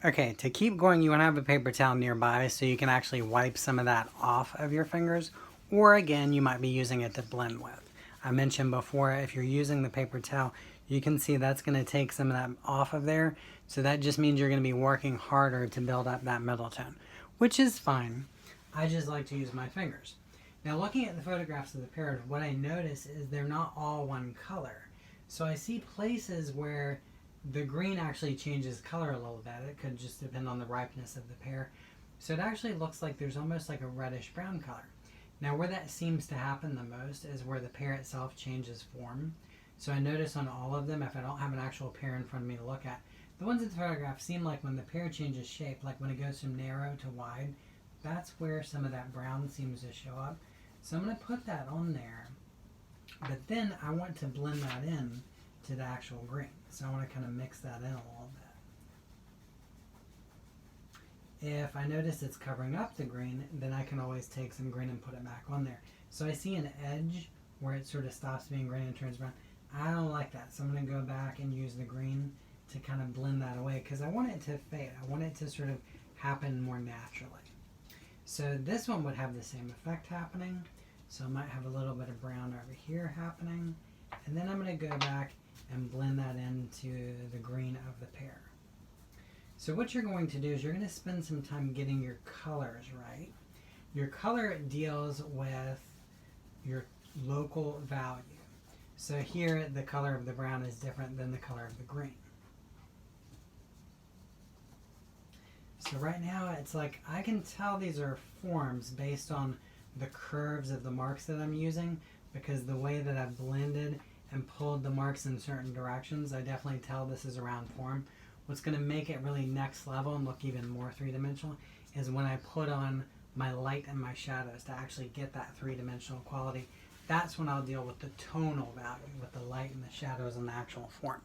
Okay, to keep going, you want to have a paper towel nearby so you can actually wipe some of that off of your fingers, or again, you might be using it to blend with. I mentioned before, if you're using the paper towel, you can see that's going to take some of that off of there, so that just means you're going to be working harder to build up that middle tone, which is fine. I just like to use my fingers. Now, looking at the photographs of the pears, what I notice is they're not all one color. So I see places where the green actually changes color a little bit. It could just depend on the ripeness of the pear. So it actually looks like there's almost like a reddish brown color. Now where that seems to happen the most is where the pear itself changes form. So I notice on all of them, if I don't have an actual pear in front of me to look at, the ones in the photograph seem like when the pear changes shape, like when it goes from narrow to wide, that's where some of that brown seems to show up. So I'm going to put that on there, but then I want to blend that in to the actual green. So I want to kind of mix that in a little bit. If I notice it's covering up the green, then I can always take some green and put it back on there. So I see an edge where it sort of stops being green and turns brown. I don't like that, so I'm going to go back and use the green to kind of blend that away because I want it to fade. I want it to sort of happen more naturally. So this one would have the same effect happening. So I might have a little bit of brown over here happening. And then I'm going to go back and blend that into the green of the pear. So what you're going to do is you're going to spend some time getting your colors right. Your color deals with your local value. So here the color of the brown is different than the color of the green. So right now it's like I can tell these are forms based on the curves of the marks that I'm using, because the way that I've blended and pulled the marks in certain directions, I definitely tell this is a round form. What's going to make it really next level and look even more three-dimensional is when I put on my light and my shadows to actually get that three-dimensional quality. That's when I'll deal with the tonal value, with the light and the shadows and the actual form.